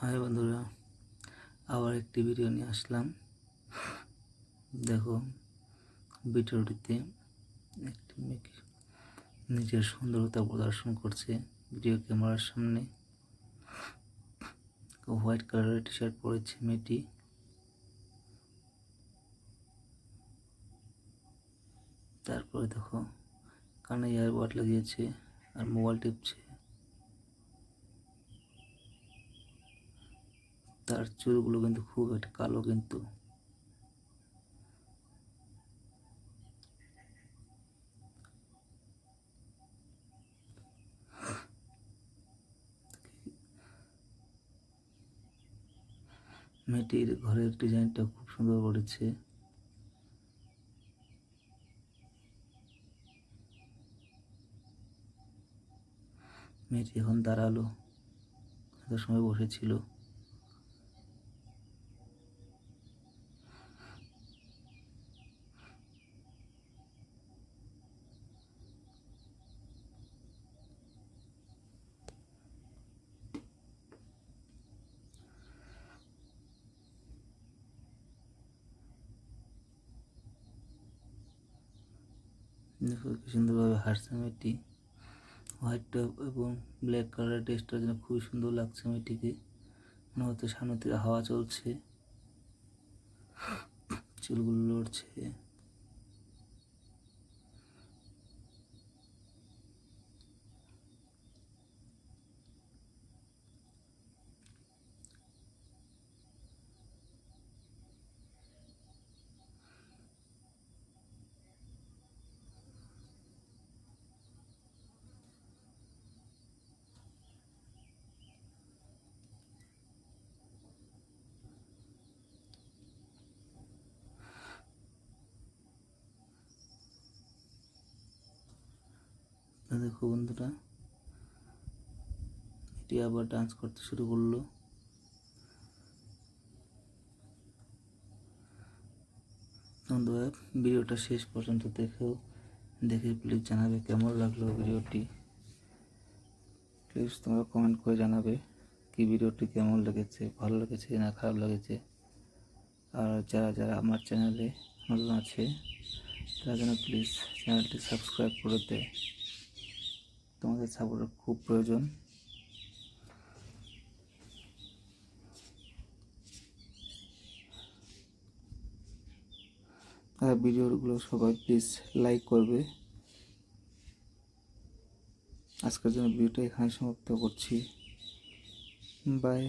High বন্ধুরা, আবার একটি ভিডিও নিয়ে আসলাম। দেখো, ভিডিওটিতে একটি মেয়ে নিজের সুন্দরতা প্রদর্শন করছে ভিডিও ক্যামেরার সামনে। হোয়াইট কালারের টি শার্ট পরেছে মেয়েটি। তারপরে দেখো, কানে ইয়ারবাড লাগিয়েছে আর মোবাইল টিপছে। তার চুলগুলো কিন্তু খুব একটা কালো, কিন্তু মেয়েটির ঘরের ডিজাইনটা খুব সুন্দর করেছে। মেয়েটি এখন দাঁড়ালো, এত সময় বসেছিল। দেখো কি সুন্দরভাবে হাসছে মেয়েটি। হোয়াইট টপ এবং ব্ল্যাক কালারের ড্রেসটার জন্য খুবই সুন্দর লাগছে মেয়েটিকে। মনে হচ্ছে সামনে থেকে হাওয়া চলছে, চুলগুলো লড়ছে। দেখো বন্ধুরা, এটি আবার ডান্স করতে শুরু করলো। বন্ধুরা, ভিডিওটা শেষ পর্যন্ত দেখে প্লিজ জানাবে কেমন লাগলো ভিডিওটি। প্লিজ তোমরা কমেন্ট করে জানাবে কি ভিডিওটি কেমন লেগেছে, ভালো লেগেছে না খারাপ লেগেছে। আর যারা আমার চ্যানেলে নতুন আছে তারা যেন প্লিজ চ্যানেলটি সাবস্ক্রাইব করে দেয়। তোমাদের সাপোর্টের খুব প্রয়োজন। আর ভিডিওগুলো সবাই প্লিজ লাইক করবে। আজকের জন্য ভিডিওটা এখানে সমাপ্ত করছি। বাই।